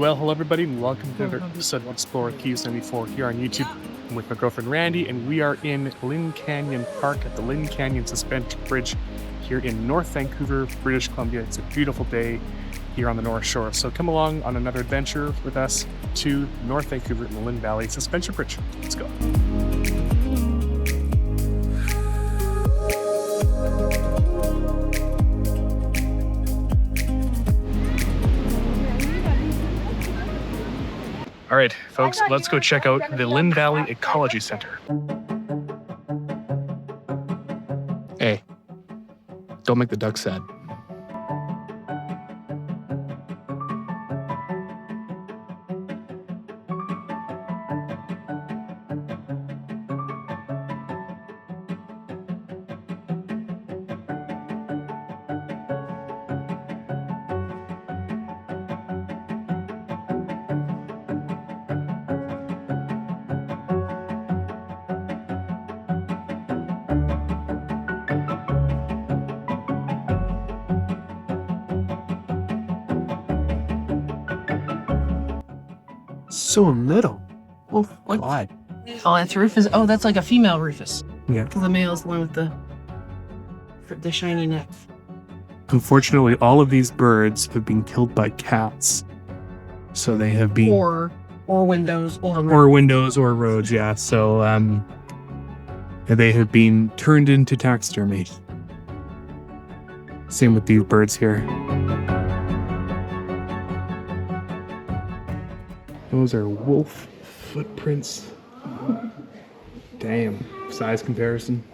Well, hello everybody, and welcome to another episode of Explore Keys 94 here on YouTube. I'm with my girlfriend Randy, and we are in Lynn Canyon Park at the Lynn Canyon Suspension Bridge here in North Vancouver, British Columbia. It's a beautiful day here on the North Shore. So come along on another adventure with us to North Vancouver in the Lynn Valley Suspension Bridge. Let's go. All right, folks, let's go check out the Lynn Valley Ecology Center. Hey, don't make the duck sad. So little. Oh, What? God. Oh, that's Rufus. Oh, that's like a female Rufus. Yeah. The male is the one with the shiny neck. Unfortunately, all of these birds have been killed by cats. So they have been... Or windows. Or windows or roads, yeah. So, they have been turned into taxidermy. Same with these birds here. Those are wolf footprints. Damn. Size comparison.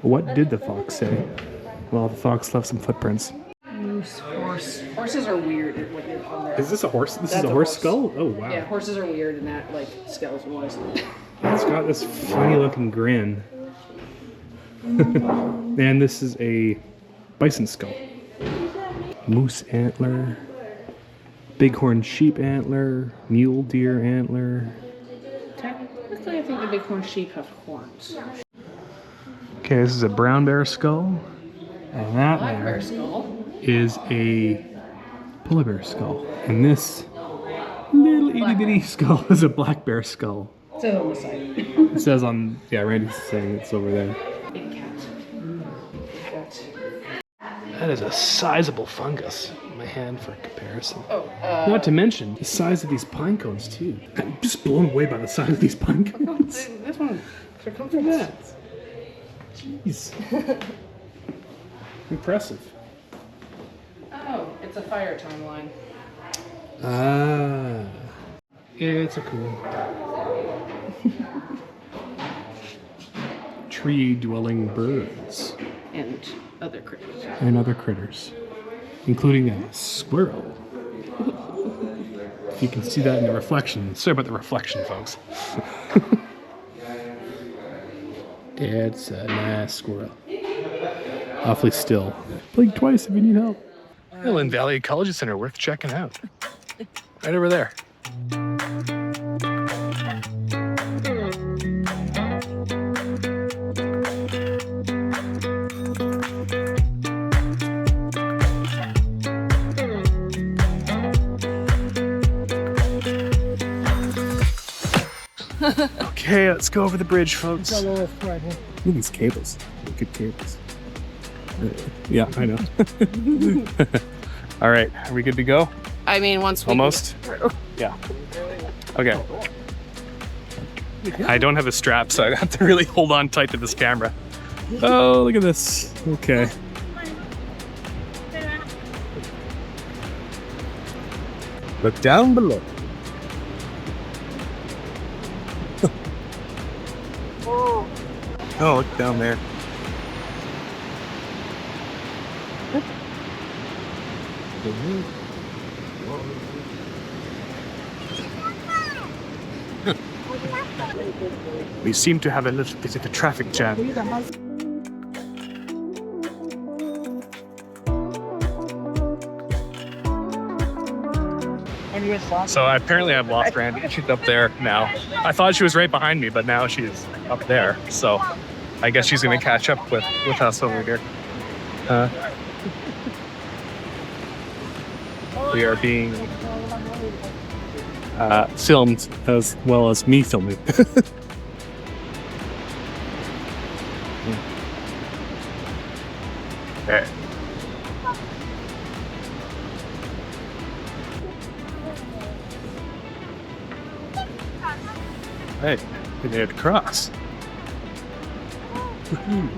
What did the fox say? Well, the fox left some footprints. Moose, horse. Horses are weird. Is this a horse? This That's is a horse skull? Oh, wow. Yeah, horses are weird in that, like, skeleton-wise. It's got this funny looking grin. And this is a bison skull. Moose antler, bighorn sheep antler, mule deer antler. Technically, I think the bighorn sheep have horns. Okay, this is a brown bear skull. And that Black bear there skull. is a polar bear skull. And this little itty bitty skull is a black bear skull. It says on the side. It says on, yeah, Randy's saying it's over there. Big cat. That is a sizable fungus in my hand for comparison. Oh, Not to mention the size of these pine cones too. I'm just blown away by the size of these pine cones. this one, Look at that. Jeez. Impressive. Oh, it's a fire timeline. Ah. It's a cool. Tree-dwelling birds. And other critters. And other critters. Including a squirrel. You can see that in the reflection. Sorry about the reflection, folks. It's a nice squirrel. Awfully still. Blink twice if you need help. The Lynn Valley Ecology Center, worth checking out. Right over there. Okay, let's go over the bridge, folks. Look at these cables. Good cables. Yeah, I know. All right, are we good to go? I mean, once we... Almost? Yeah. Okay. I don't have a strap, so I have to really hold on tight to this camera. Oh, look at this. Okay. Look down below. Oh, look down there. We seem to have a little bit of a traffic jam. So apparently I've lost Randy. She's up there now. I thought she was right behind me, but now she's up there. So I guess she's gonna catch up with us over here. we are being filmed as well as me filming. Okay. Hey, we made it across. Woohoo.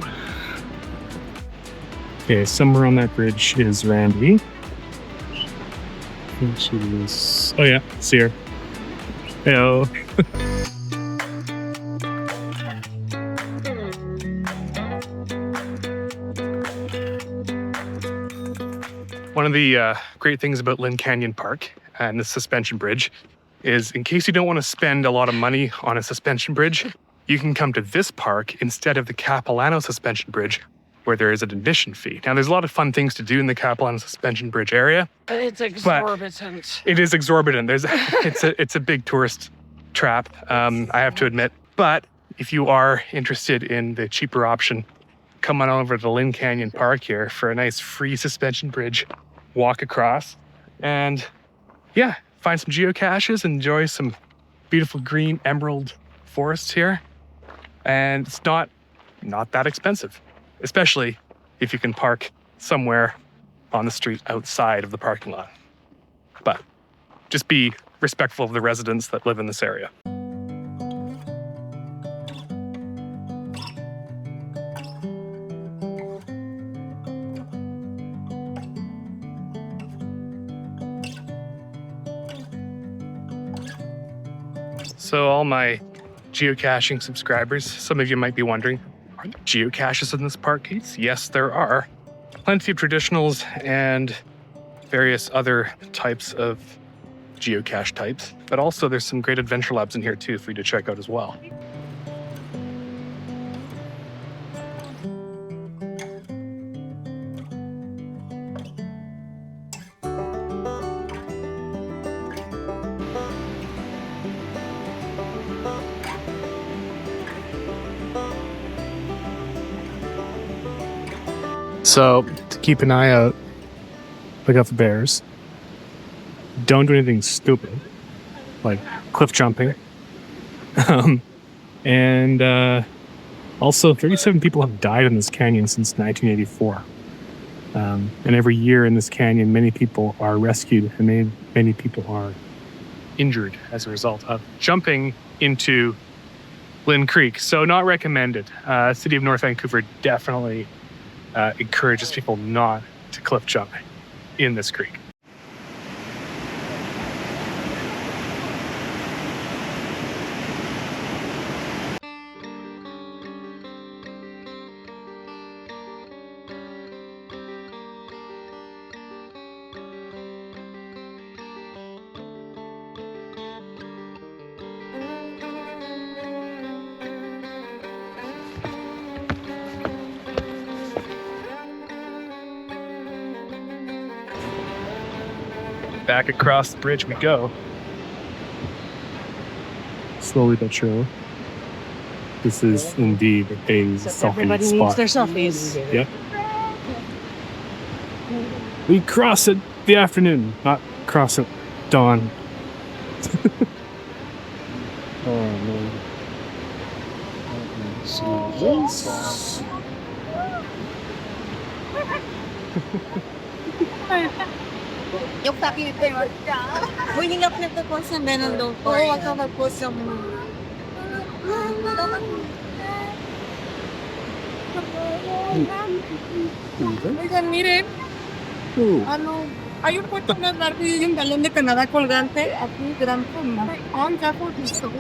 Okay, somewhere on that bridge is Randi. I think she was... Oh yeah, see her. Hello. One of the great things about Lynn Canyon Park and the suspension bridge is, in case you don't want to spend a lot of money on a suspension bridge, you can come to this park instead of the Capilano Suspension Bridge, where there is an admission fee. Now, there's a lot of fun things to do in the Capilano Suspension Bridge area. But it's exorbitant. It is exorbitant. It's a big tourist trap, I have to admit. But if you are interested in the cheaper option, come on over to Lynn Canyon Park here for a nice free suspension bridge walk across. And yeah, find some geocaches, enjoy some beautiful green emerald forests here. And it's not that expensive, especially if you can park somewhere on the street outside of the parking lot. But just be respectful of the residents that live in this area. So all my geocaching subscribers, some of you might be wondering, are there geocaches in this park, Keith? Yes, there are. Plenty of traditionals and various other types of geocache types, but also there's some great adventure labs in here too for you to check out as well. So, to keep an eye out, look out for bears. Don't do anything stupid, like cliff jumping. And also, 37 people have died in this canyon since 1984. And every year in this canyon, many people are rescued and many people are injured as a result of jumping into Lynn Creek. So not recommended. City of North Vancouver definitely encourages people not to cliff jump in this creek. Back across the bridge we go. Slowly but surely. This is indeed a selfie Everybody spot. needs their selfies. Yep. We cross at the afternoon, not cross at dawn. Oh man. Yung pakita mo siya. Hinap na ito po sa menong po. Oo, wag ka mag-post yung... Oigan, miren. Ano, ayun po ito na natin yung galon de Canada colgante. Aquí, gran forma. On, ya po, gusto ko.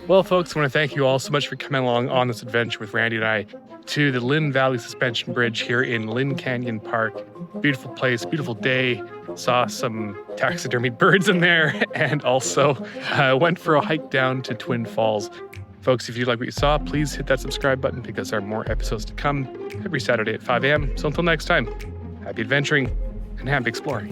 Well, folks, I want to thank you all so much for coming along on this adventure with Randi and I to the Lynn Valley Suspension Bridge here in Lynn Canyon Park. Beautiful place, beautiful day. Saw some taxidermy birds in there and also went for a hike down to Twin Falls. Folks, if you like what you saw, please hit that subscribe button because there are more episodes to come every Saturday at 5 a.m. So until next time, happy adventuring and happy exploring.